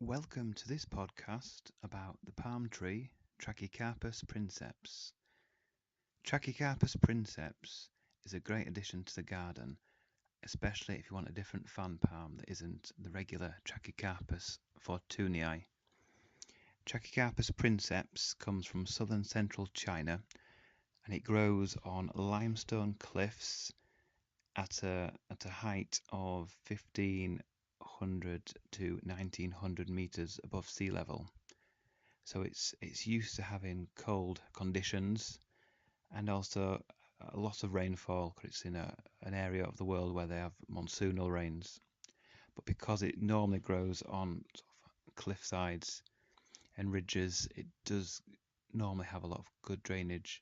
Welcome to this podcast about the palm tree Trachycarpus princeps. Trachycarpus princeps is a great addition to the garden, especially if you want a different fan palm that isn't the regular Trachycarpus fortunei. Trachycarpus princeps comes from southern central China and it grows on limestone cliffs at a height of 1500 to 1900 meters above sea level. So it's used to having cold conditions and also a lot of rainfall because it's in an area of the world where they have monsoonal rains. But because it normally grows on sort of cliff sides and ridges, it does normally have a lot of good drainage.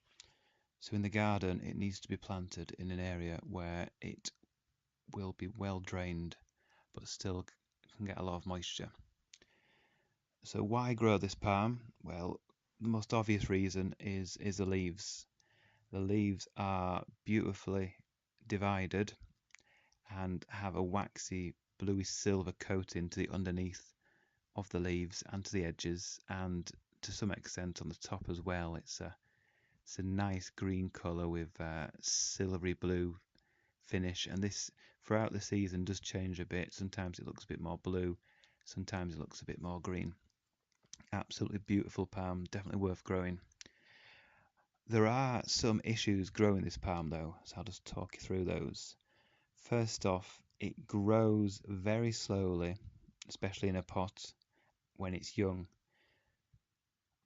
So in the garden, it needs to be planted in an area where it will be well drained, but still can get a lot of moisture. So why grow this palm? Well, the most obvious reason is the leaves. The leaves are beautifully divided and have a waxy bluish silver coating to the underneath of the leaves and to the edges, and to some extent on the top as well. It's a nice green colour with silvery blue finish, and this throughout the season does change a bit. Sometimes it looks a bit more blue, sometimes it looks a bit more green. Absolutely beautiful palm, definitely worth growing. There are some issues growing this palm though, so I'll just talk you through those. First off, it grows very slowly, especially in a pot when it's young.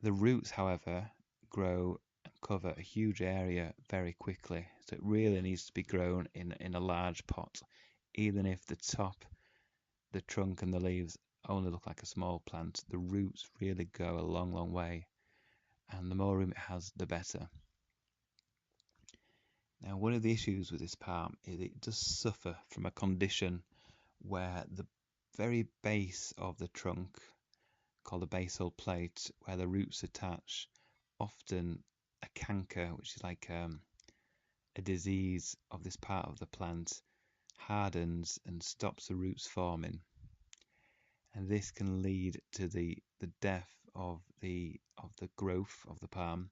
The roots, however, grow and cover a huge area very quickly, so it really needs to be grown in a large pot, even if the top, the trunk and the leaves only look like a small plant. The roots really go a long way, and the more room it has, the better. Now, one of the issues with this palm is it does suffer from a condition where the very base of the trunk, called the basal plate, where the roots attach, often a canker, which is like a disease of this part of the plant, hardens and stops the roots forming. And this can lead to the death of the growth of the palm.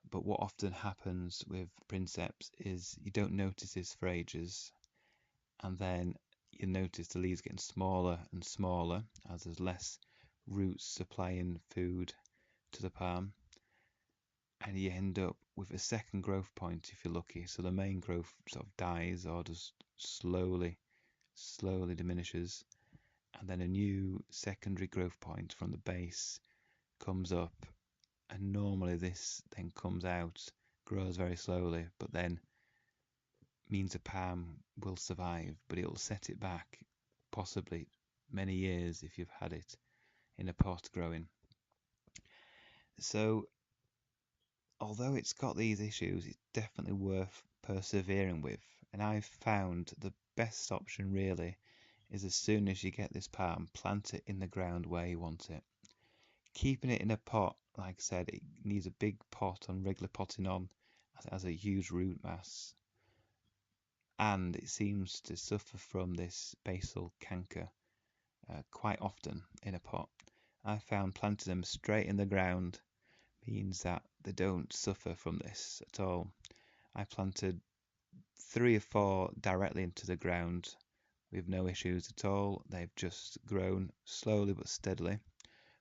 But what often happens with princeps is you don't notice this for ages, and then you notice the leaves getting smaller and smaller as there's less roots supplying food to the palm, and you end up with a second growth point if you're lucky. So the main growth sort of dies or just slowly diminishes, and then a new secondary growth point from the base comes up, and normally this then comes out, grows very slowly, but then means a palm will survive, but it'll set it back possibly many years if you've had it in a pot growing. So although it's got these issues, it's definitely worth persevering with, and I've found the best option really is as soon as you get this palm, plant it in the ground where you want it. Keeping it in a pot, like I said, it needs a big pot on regular potting on, as it has a huge root mass, and it seems to suffer from this basal canker quite often in a pot. I found planting them straight in the ground means that they don't suffer from this at all. I planted 3 or 4 directly into the ground with no issues at all. They've just grown slowly but steadily,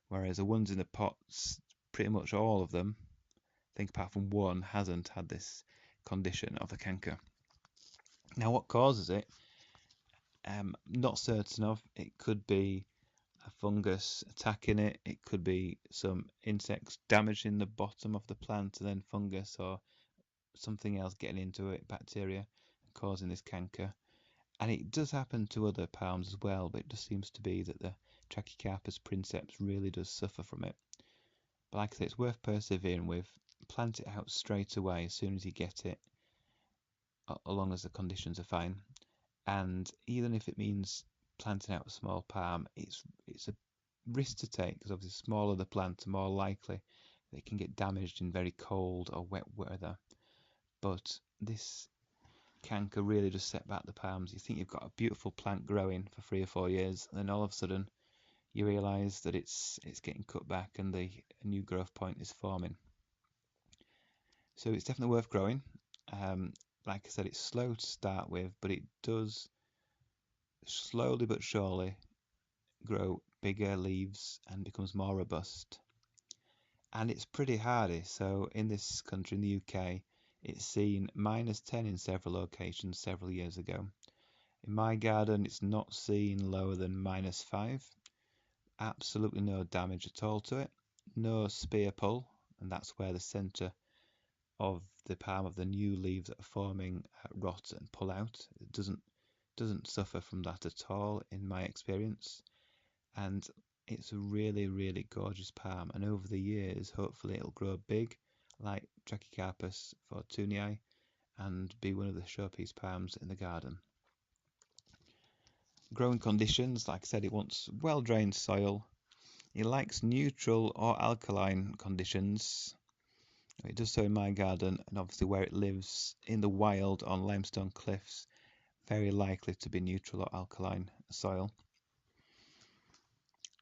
whereas the ones in the pots, pretty much all of them, I think apart from one, hasn't had this condition of the canker. Now, what causes it? Not certain of. It could be a fungus attacking it. It could be some insects damaging the bottom of the plant and then fungus or something else getting into it, bacteria, and causing this canker. And it does happen to other palms as well, but it just seems to be that the Trachycarpus princeps really does suffer from it. But like I say, it's worth persevering with. Plant it out straight away as soon as you get it, as long as the conditions are fine. And even if it means planting out a small palm, it's a risk to take, because obviously smaller the plant, the more likely they can get damaged in very cold or wet weather. But this canker really just set back the palms. You think you've got a beautiful plant growing for 3 or 4 years, and then all of a sudden you realise that it's getting cut back and a new growth point is forming. So it's definitely worth growing. Like I said, it's slow to start with, but it does slowly but surely grow bigger leaves and becomes more robust. And it's pretty hardy. So in this country, in the UK, it's seen -10 in several locations several years ago. In my garden, it's not seen lower than -5. Absolutely no damage at all to it. No spear pull, and that's where the centre of the palm of the new leaves that are forming rot and pull out. It doesn't suffer from that at all in my experience. And it's a really gorgeous palm, and over the years hopefully it'll grow big like Trachycarpus fortunei and be one of the showpiece palms in the garden. Growing conditions, like I said, it wants well drained soil. It likes neutral or alkaline conditions. It does so in my garden, and obviously where it lives in the wild on limestone cliffs, very likely to be neutral or alkaline soil.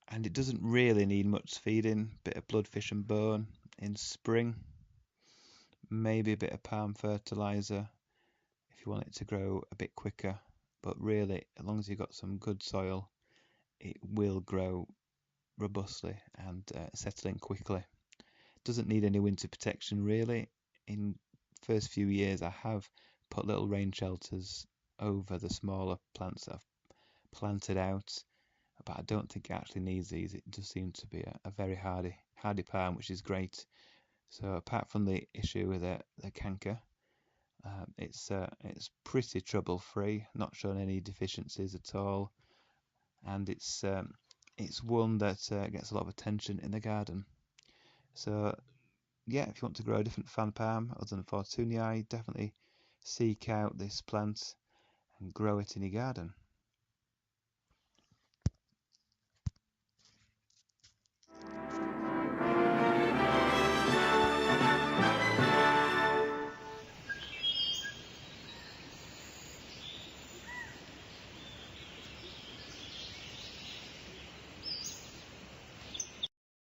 And it doesn't really need much feeding. Bit of blood, fish and bone in spring, maybe a bit of palm fertilizer if you want it to grow a bit quicker. But really, as long as you've got some good soil, it will grow robustly and settle in quickly. Doesn't need any winter protection really. In first few years, I have put little rain shelters over the smaller plants that I've planted out, but I don't think it actually needs these. It does seem to be a very hardy palm, which is great. So apart from the issue with the canker, it's pretty trouble free, not showing any deficiencies at all, and it's one that gets a lot of attention in the garden. So yeah, if you want to grow a different fan palm other than fortunei, definitely seek out this plant and grow it in your garden.